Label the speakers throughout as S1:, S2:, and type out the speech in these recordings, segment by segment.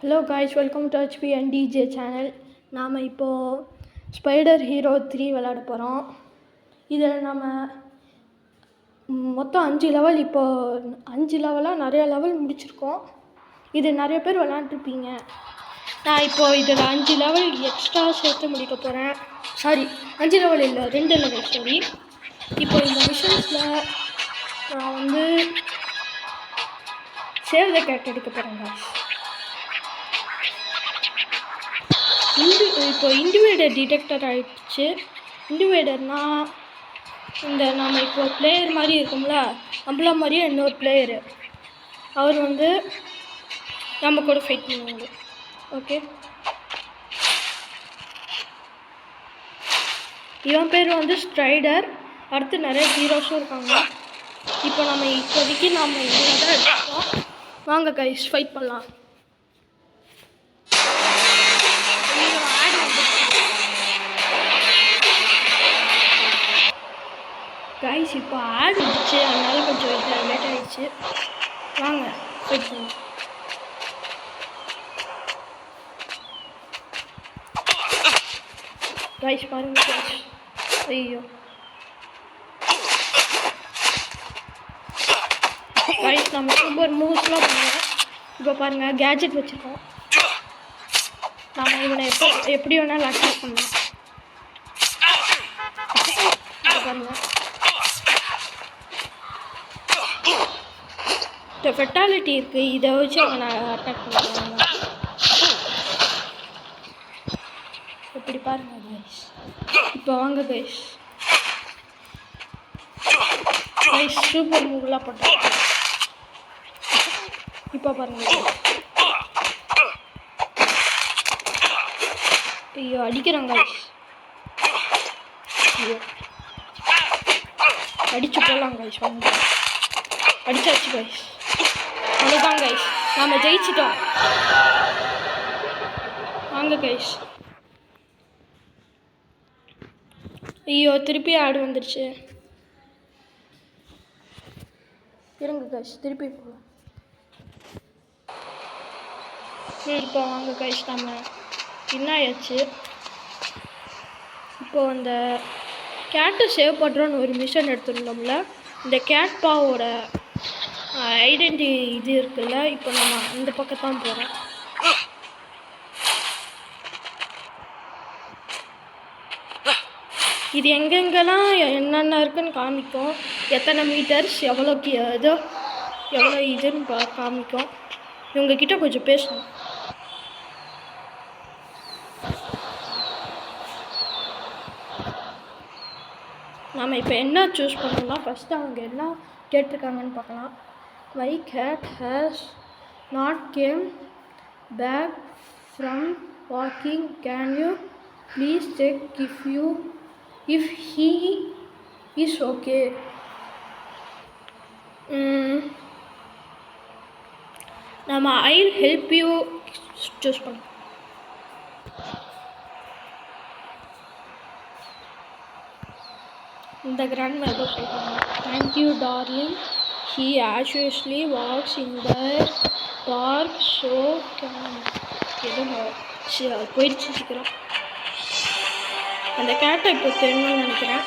S1: Hello guys, welcome to HP and DJ channel. நாம் இப்போது spider hero 3 விளாட போகிறோம். இதில் நம்ம மொத்தம் 5 லெவல், இப்போது 5 லெவலாக நிறையா லெவல் முடிச்சிருக்கோம். இது நிறைய பேர் விளாண்டுருப்பீங்க. நான் இப்போது இதில் 5 லெவல் எக்ஸ்ட்ரா சேர்த்து முடிக்க போகிறேன். சாரி, 5 லெவல் இல்லை, 2 லெவல். சாரி, இப்போ இந்த மிஷன்ஸில் நான் சேவ் த கேட் எடுக்க போகிறேங்க. இப்போ இண்டிவேடர் டிடெக்டர் ஆகிடுச்சு. இண்டிவேடர்னால் இந்த நம்ம இப்போ பிளேயர் மாதிரி இருக்கும்ல, நம்மள மாதிரியே இன்னொரு பிளேயரு, அவர் நம்ம கூட ஃபைட் பண்ணுவாங்க. ஓகே, இவன் பேர் ஸ்ட்ரைடர். அடுத்து நிறைய ஹீரோஸும் இருக்காங்க. இப்போ நம்ம இப்போதைக்கு இதில் தான் எடுத்துக்கோம். வாங்க கைஸ், ஃபைட் பண்ணலாம். கைஸ், இப்போ ஆட் வந்துச்சு, அதனால கொஞ்சம் லேட் ஆகிடுச்சு. வாங்க ஃபைட் பண்ணலாம். கைஸ் பாருங்க கைஸ், ஐயோ கைஸ், நம்ம சூப்பர் மூவ்ஸ்லாம் பண்ணுவோம். இப்போ பாருங்கள், கேஜெட் வச்சுருக்கோம். நம்ம இவனை எப்படி வேணாலும் அட்டாக் பண்ணலாம். இப்போ பாருங்கள், இந்த ஃபெட்டாலிட்டி இருக்குது, இதை வச்சு அவனை அட்டாக் பண்ணுவாங்க. இப்படி பாருங்கள் கைஸ். இப்போ வாங்க கைஸ், சூப்பர் மூவ்லாம் பண்ணுறோம். இப்போ பாருங்கள், ஐயோ அடிக்கிறாங்க கைஸ். ஐயோ அடிச்சு போடலாம் கைஸ். வாங்க, அடிச்சாச்சு கைஸ். அவ்வளோதான் கைஸ், நாம் ஜெயிச்சிட்டோம். வாங்க கைஸ். ஐயோ திருப்பி ஆடு வந்துடுச்சு. இருங்க கைஸ், திருப்பி போகலாம். இப்போ வாங்க கைஸ், நம்ம என்ன ஆயாச்சு. இப்போது அந்த கேட்டை சேவ் பண்ணுறோன்னு ஒரு மிஷன் எடுத்துருந்தோம்ல, இந்த கேட் பாவோட ஐடென்டி இது இருக்குல்ல, இப்போ நம்ம இந்த பக்கத்தான் போகிறோம். இது எங்கெங்கெல்லாம் என்னென்ன இருக்குன்னு காமிக்கும், எத்தனை மீட்டர்ஸ், எவ்வளோ இதுன்னு காமிக்கும். இவங்கக்கிட்ட கொஞ்சம் பேசணும். நம்ம இப்போ என்ன சூஸ் பண்ணோம்னா, ஃபஸ்ட்டு அவங்க என்ன கேட்டிருக்காங்கன்னு பார்க்கலாம். My cat has not came back from walking, can you please check if he is okay. நம்ம I will help you choose பண்ணோம். இந்த கிராண்ட் மதர் சொல்லுவாங்க, thank you darling, he actually walks in the park, so எதுவும் போயிடுச்சு சீக்கிரம். அந்த கேட்டை இப்போ தெரியணும்னு நினைக்கிறேன்.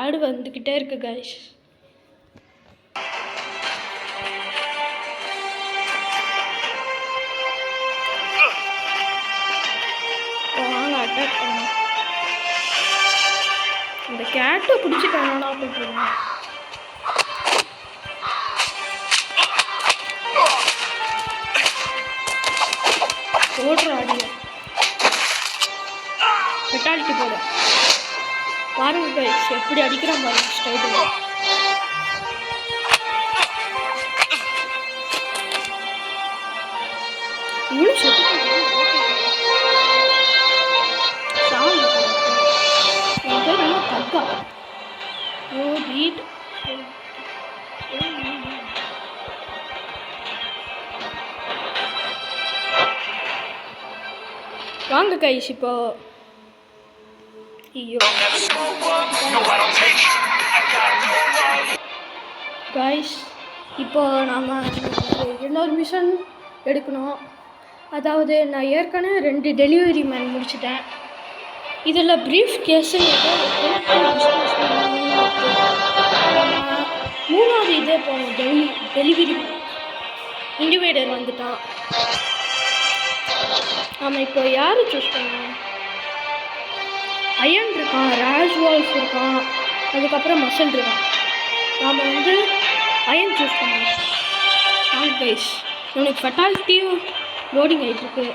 S1: ஆடு வந்துக்கிட்டே இருக்கு கைஸ். அட்டாக் பண்ண இந்த கேட்டை பிடிச்சிட்டானா போட்டுருங்க. போடுற ஆடியோ ஃபெட்டாலிட்டி போட பாருங்க கைஸ், எப்படி அடிக்கிறான் பாருங்க ஸ்டைலில். இவ்வளோ வாங்க கைஸ் இப்போ ஐயோ கைஸ் இப்போ நாம் இன்னொரு மிஷன் எடுக்கணும். அதாவது நான் ஏற்கனவே 2 டெலிவரி மேன் முடிச்சிட்டேன். இதில் ப்ரீஃப் கேஸுன்னு மூணாவது இதே போகணும். டெலிவரி இண்டிவேடர் வந்துட்டான். ஆமாம், இப்போ யார் சூஸ் பண்ணுவோம்? அயன் இருக்கான், ராஜ்வால்ஃப் இருக்கான், அதுக்கப்புறம் மசல் இருக்கான். நாம் வந்து அயன் சூஸ் பண்ணுவோம். ஆன் கைஸ் இவனுக்கு ஃபெட்டாலிட்டியும் லோடிங் ஆகிட்டுருக்கு.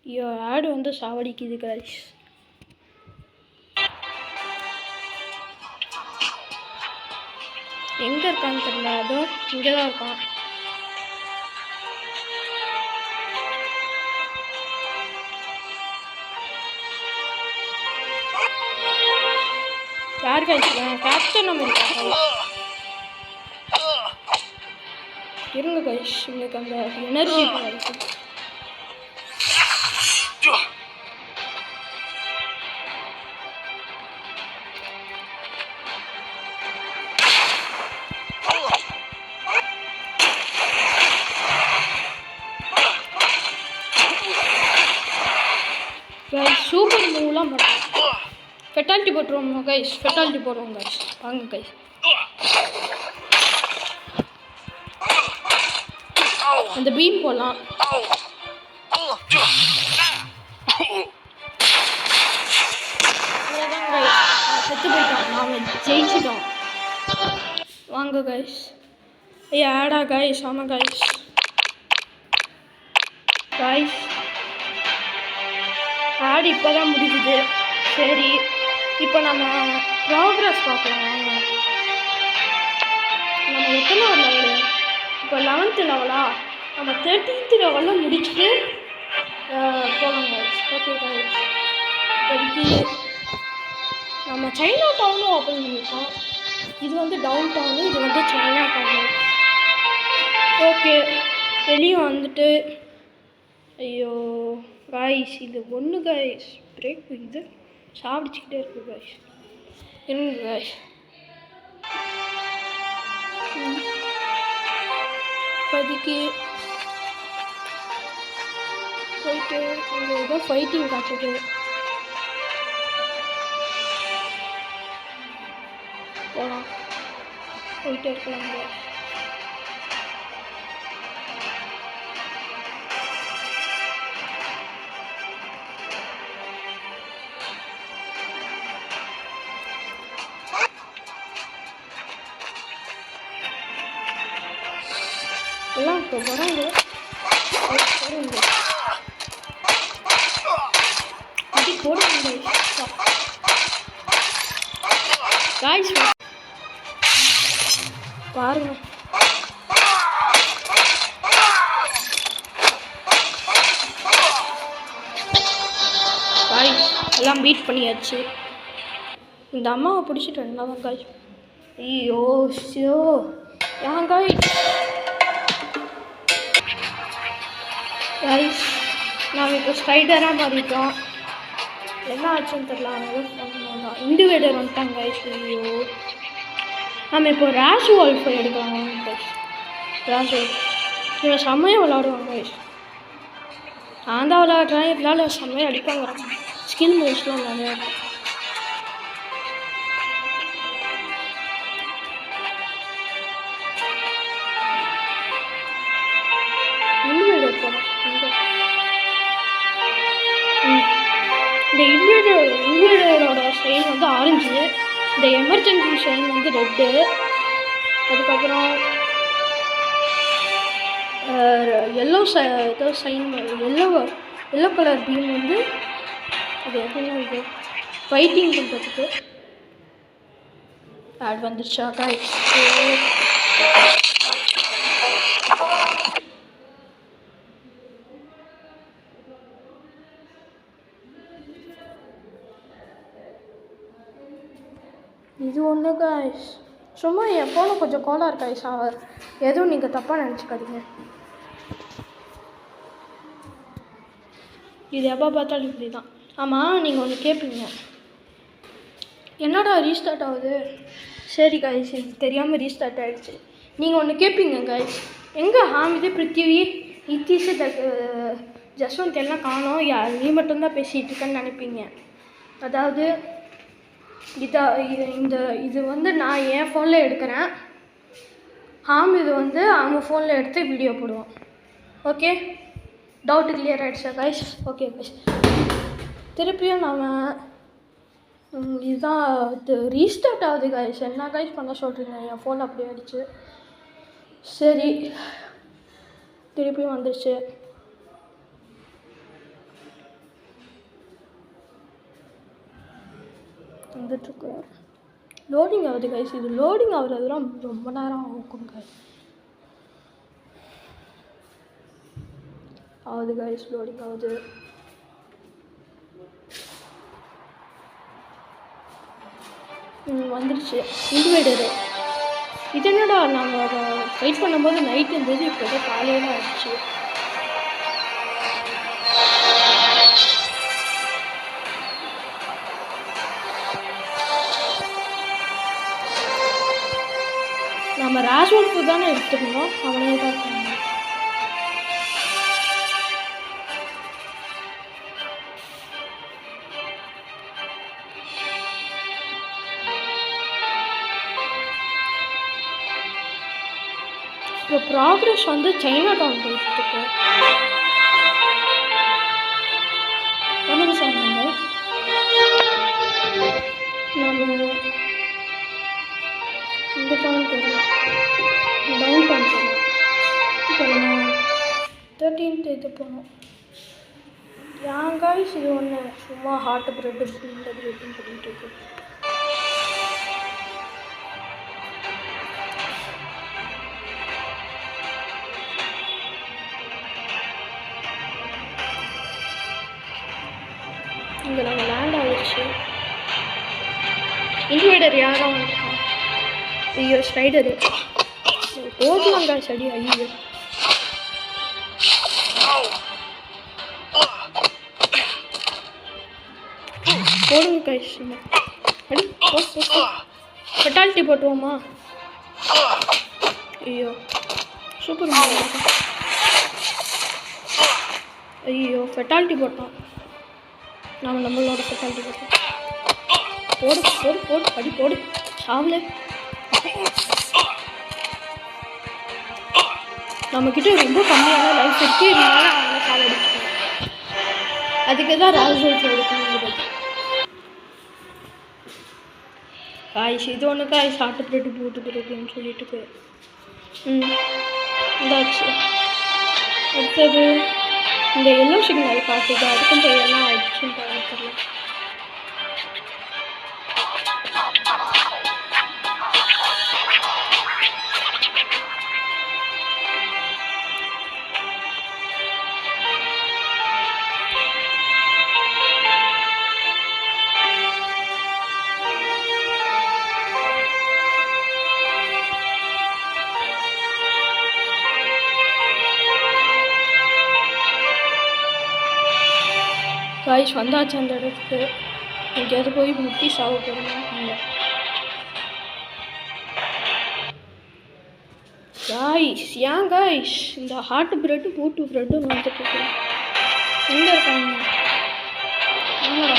S1: ஐயோ ஆடு வந்து சாவடிக்குது கைஸ். எங்கே இருக்கான்னு தெரியல. அதோ இங்கே தான் இருக்கான். யார் கைஸ்? Captain America. இருங்க கைஸ், இன்னைக்கு அந்த எனர்ஜி இருக்கு. சூப்பர் மூவ்லாம் பண்ணுறோம். ஃபெட்டாலிட்டி போட்டுருவோம் கைஸ். ஃபெட்டாலிட்டி போடுவோம் கைஸ். வாங்க கைஸ். அந்த பீம் போடலாம். செத்து போயிட்டோம். நாங்கள் ஜெயிச்சிட்டோம். வாங்க கைஸ். ஆடா கைஸ். ஆமாம் கைஸ். கைஸ் ஆடு இப்போ தான் முடிஞ்சுது. சரி, இப்போ நம்ம ப்ராக்ரஸ் பார்க்கலாம். வாங்க. நம்ம எத்தனாவது லெவலு? இப்போ 11th லெவலா? நம்ம 13th லெவலில் முடிச்சுட்டு போகலாம் கைஸ். ஓகே கைஸ், இப்போதைக்கு நம்ம சைனா டவுனும் ஓப்பன் பண்ணியிருக்கோம். இது வந்து டவுன் டவுனு, இது வந்து சைனா டவுனு. ஓகே, வெளியே வந்துட்டு ஐயோ காய்ஸ், இது ஒன்று காய்ஸ் பிரேக் இது சாப்பிடிச்சிக்கிட்டே இருக்கு காய்ஸ். இருங்க காய்ஸ். இப்போதைக்கு போயிட்டு இங்கே ஏதோ ஃபைட்டிங் காட்டுது. போகலாம், போயிட்டே இருக்கலாம் காய்ஸ். எல்லாம் இப்போ வராங்க. அப்படி போடுங்க காய்ஸ். பாருங்க காய்ஸ், எல்லாம் பீட் பண்ணியாச்சு. இந்த அம்மாவை பிடிச்சிட்டு ரெண்டாவது காய்ஸ். ஐயோ ஷோ ஏன் காய்ஸ்? கைஸ் நாம் இப்போ ஸ்பைடராக மாறிட்டோம். என்ன ஆச்சுன்னு தெரியல. அவங்க இண்டிவேடர் வந்துட்டாங்க கைஸ். ஐயோ, நம்ம இப்போ ராஜ்வால்ஃப் எடுக்கலாம் கைஸ். ராஜ்வால்ஃப் இவன் செம்மையாக விளாடுவாங்க கைஸ். நான் தான் விளாட்றேன், இருந்தாலும் செம்மையாக அடிப்பாங்க. ஸ்கில் மூவ்ஸ்லாம் நிறையா இருக்கும். இண்டிவேடர் போகலாம். இந்த இன்வெர்டரோட சைன் வந்து ஆரஞ்சு, இந்த எமர்ஜென்சி சைன் வந்து ரெட்டு, அதுக்கப்புறம் எல்லோ ஏதோ சைன் எல்லோ கலர் பீம் வந்து அது எப்படின்னா இது ஃபைட்டிங் பண்ணுறதுக்கு ஆட் வந்துருச்சா காய்ஸ். இது ஒன்று காய்ஸ் சும்மா என் ஃபோனை கொஞ்சம் கோலாக இருக்கா ஐஷா, எதுவும் நீங்கள் தப்பாக நினச்சிக்காதீங்க. இது எப்போ பார்த்தாலும் இப்படி தான். ஆமாம், நீங்கள் ஒன்று கேட்பீங்க, என்னடா ரீஸ்டார்ட் ஆகுது? சரி காய்ஸ், இது தெரியாமல் ரீஸ்டார்ட் ஆகிடுச்சு. நீங்கள் ஒன்று கேட்பீங்க காய்ஸ், எங்கே ஹாமிது, பிருத்திவி, நித்திஷ், ஜஸ்வந்த் எல்லாம் காணோம், நீ மட்டும்தான் பேசிகிட்டு இருக்கேன்னு நினைப்பீங்க. அதாவது இது வந்து நான் என் ஃபோனில் எடுக்கிறேன், ஹாமிது வந்து அவங்க ஃபோனில் எடுத்து வீடியோ போடுவோம். ஓகே, டவுட்டு கிளியர் ஆகிடுச்சா கைஸ்? ஓகே கைஸ், திருப்பியும் நாம் இதுதான் ரீஸ்டார்ட் ஆகுது கைஸ். என்ன கைஸ் பண்ண சொல்கிறீங்க? என் ஃபோன் அப்படி ஆகிடுச்சு. சரி, திருப்பியும் வந்துடுச்சு. வந்துட்டுருக்கு, லோடிங் ஆகுது கைஸ். இது லோடிங் ஆகுறதுலாம் ரொம்ப நேரம் ஆகும் கைஸ். ஆகுது கைஸ், லோடிங் ஆகுது. வந்துடுச்சு இன்வைடரு. இது என்னடா, நாங்கள் ஃபைட் பண்ணும்போது நைட் இருந்தது, இப்போ ஏதோ காலையில் ஆகிடுச்சு. நம்ம ராஜ்வல்ஃபு தானே எடுத்துருந்தோம், அவனே தான் இருக்காங்க. இப்போ ப்ராக்ரஸ் வந்து சைனா டவுன் போயிட்டுருக்கு. ஒரு நிமிஷம் நம்ம இந்த டவுன் போகலாம், டவுன் டவுன் போகலாம். இப்போ நம்ம 13th இது போகணும். யாங்காய்ஸ் இது ஒன்று சும்மா ஹாட் ப்ரெட்டு அப்படின்னு சொல்லிட்டு இருக்கு. இங்கே நாங்கள் லேண்ட் ஆகிடுச்சு. இன்வைடர் யாரும் வந்துருக்கோம். ஐயோ ஸ்னைடரு ஓட்டுவாங்க சரி. ஐயோ போடுங்க கைஸ், அடி ஃபெட்டாலிட்டி போட்டுவோமா? ஐயோ சூப்பர். ஐயோ ஃபெட்டாலிட்டி போட்டோம். நாம் நம்மளோட ஃபெட்டாலிட்டி போட்டோம். போடு போடு போடு, அடி போடு, சாவல. நம்மக்கிட்ட ரொம்ப கம்மியான லைஃப் இருக்கு, இதனால அவங்க சாவடிச்சுக்கணும். அதுக்கு தான் ராஜ்வல்ஃப் எடுக்கணுங்கிறது. காய்ஸ் இது ஒன்று காய்ஸ், ஆட்டு பிரெட்டு போட்டு பிறகுன்னு சொல்லிட்டு இதாச்சு. அடுத்தது இந்த எல்லோ சிக்னல் காட்டுது, அதுக்கும் என்ன ஆயிடுச்சுன்னு தெரியல. காய்ஸ் வந்தாச்சு அந்த இடத்துக்கு. எங்கேயாவது போய் முட்டி சாவ போகிறோம். காய்ஸ் ஏன் காய்ஸ் இந்த ஹாட் பிரெட்டு பூட்டு பிரெட்டு வந்துட்டு எங்கே இருக்காங்க? ஆமாடா,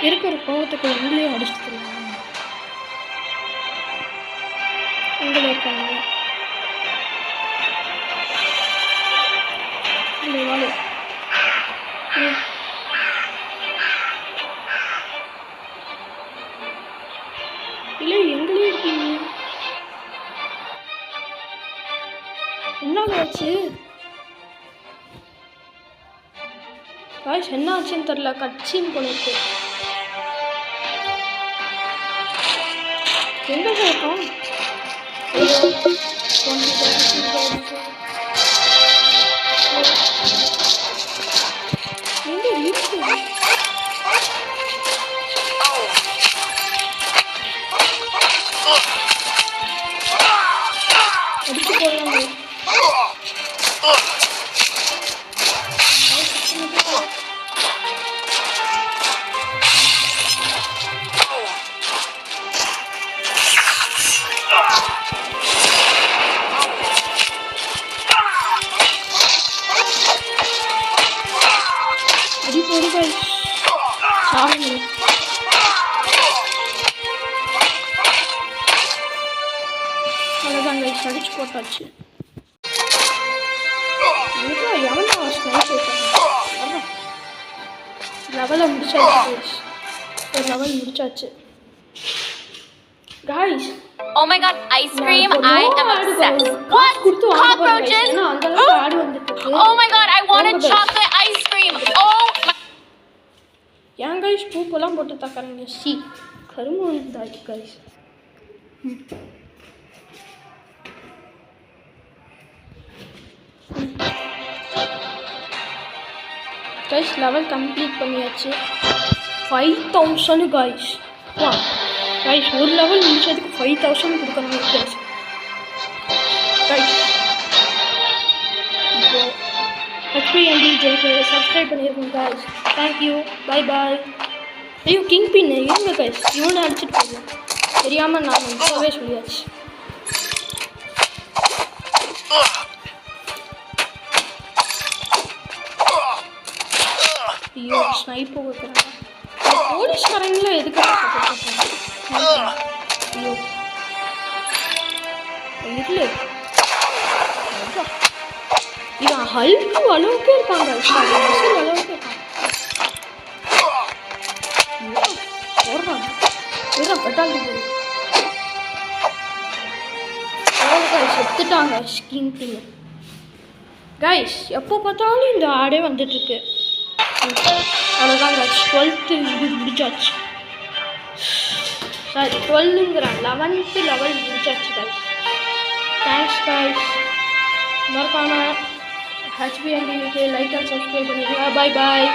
S1: இருக்கிற கோவத்துக்கு எங்கேயும் அடிச்சுட்டு எங்கே இருக்காங்க? இந்த வாழை இல்லை, எங்களே இருக்கீங்க. என்ன ஆச்சு காய்ஸ்? என்ன ஆச்சுன்னு தெரியல, கட்சின்னு போல இருக்கு. எங்க இருக்கோம்? எங்க இருக்கு? அடிச்சு போடலாம். அடி போடு guys. சாவுங்க. அவ்வளோதான் guys, அடிச்சு போட்டாச்சு. எவனா ஸ்னைப்பர் பண்ண லெவலை முடிச்சாச்சு guys. ஒரு லெவல் முடிச்சாச்சு guys.
S2: Oh my god, ice cream! I am obsessed. What? Cockroaches? Oh my god, I wanted chocolate ice cream. Oh my.
S1: ஏன் guys பூப்பெல்லாம் போட்டு தக்கறீங்க? சி கரும வந்தாச்சு guys. guys லெவல் கம்ப்ளீட் பண்ணியாச்சு. 5000 guys. வா guys ஒரு level முடிச்சதுக்கு 5000 கொடுக்கணும் guys. guys இப்போ HBND சப்ஸ்கிரைப் பண்ணிருக்கோம் guys. thank you, bye bye. ஐயோ கிங் பின் இருங்க guys, இவனை அடிச்சிட்டு போயிடலாம். தெரியாமல் நான் இப்போவே சொல்லியாச்சு. ஐயோ ஸ்னைப்பர் வைக்கிறாங்க. போலீஸ்காரங்கள எதுக்கு ஐயோ இல்லை இவன் ஹல்க்கு அளவுக்கு இருக்காங்க. அளவுக்கு இருக்காங்க. போடுறான் பெட்டாலிட்டி போடு. செத்துட்டாங்க ஸ்கின் பின்னு. கைஸ் எப்போ பார்த்தாலும் இந்த ஆடே வந்துட்டுருக்கு. அவ்வளோதான் guys, 12th இது முடிச்சாச்சு. சாரி 12ங்கிறான் 11th லெவல் முடிச்சாச்சு guys. Thanks guys. மறக்காம HBND லைக் அண்ட் சப்ஸ்கிரைப் பண்ணிடுங்க. பாய் பாய்.